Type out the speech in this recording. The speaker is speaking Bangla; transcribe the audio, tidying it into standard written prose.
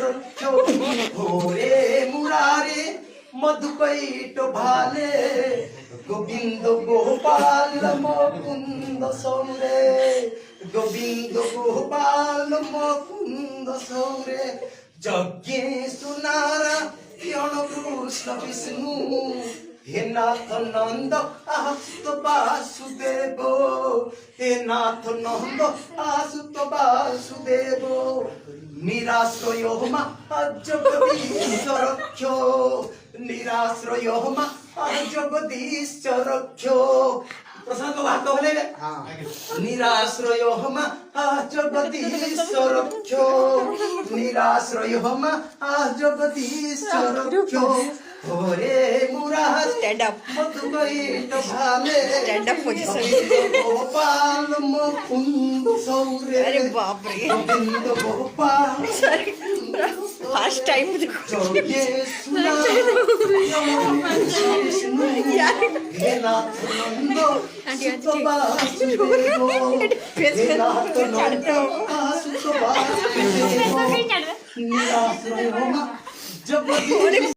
রক্ষ ওরে মুরারে মধুকৈট ভালে গোবিন্দ গোপাল মুকুন্দ সৌরে গোবিন্দ গোপাল মুকুন্দ সৌরে যজ্ঞে সুনারা কৃষ্ণ বিষ্ণু হে নাথ নন্দ আসুত বাসুদেব হে নাথ নন্দ আসুত বাসুদেব নিরাশ্রয় মা জগদীশ রক্ষ নিরাশ্রয় মা জগদীশ রক্ষ প্রসাদ ভাত বলে নিরাশ্রয় মা জগদীশ রক্ষ নিরাশ্রয় মা জগদীশ রক্ষ ওরে মুরা স্ট্যান্ড আপ মধুকৈট ভালে stand up position Gopal Mukund সৌরে अरे बाप रे গোবিন্দ গোপাল फर्स्ट टाइम যজ্ঞে সুনারা বিষ্ণু হে নাথ নন্দ সুত বাসুদেব হে নাথ নন্দ সুত বাসুদেব নিরাশ্রয় মা জগদীশ